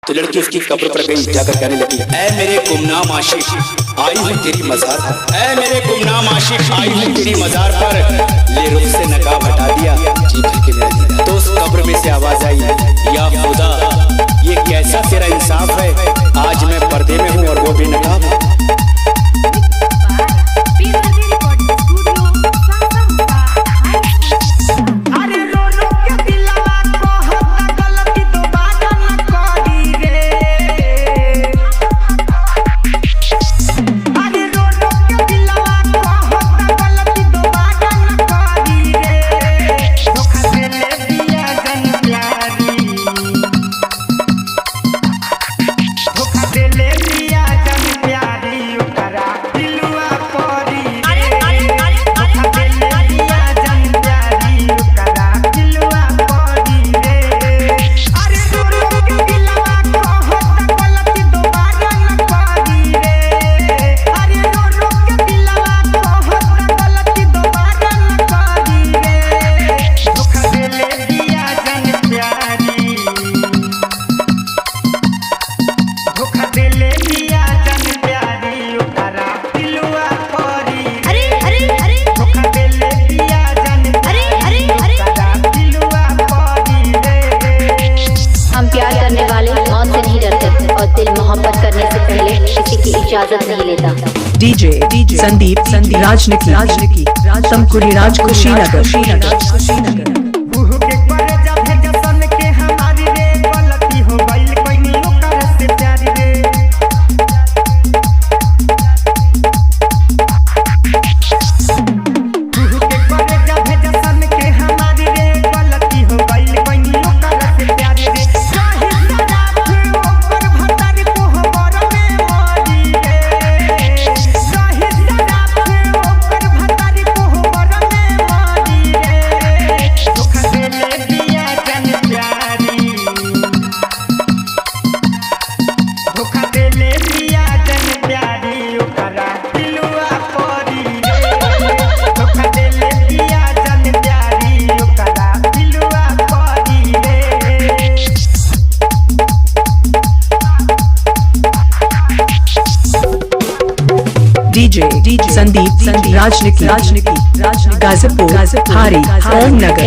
तो लड़की उसकी कब्र पर गई, जाकर कहने लगी, ऐ मेरे गुमनाम आशिक, आई हूँ तेरी मजार पर। ऐ मेरे गुमनाम आशिक, आई हूँ तेरी मजार पर, ले रुख से नकाब हटा दिया, जी भर के मेरा दीदा। तो उस कब्र में से आवाज आई, या खुदा ये कैसा तेरा इंसाफ है, आज मैं पर्दे में हूँ और वो बेनकाब है। इजाजत नहीं लेता। डीजे संदीप राजनिकी तमकुड़ी राज कुशीनगर। डीजे संदीप राजनिकी गाजीपुर हारी ओम नगर।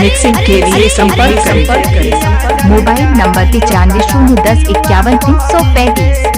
मिक्सिंग के लिए संपर्क करें। Mobile number 95 010 51 335।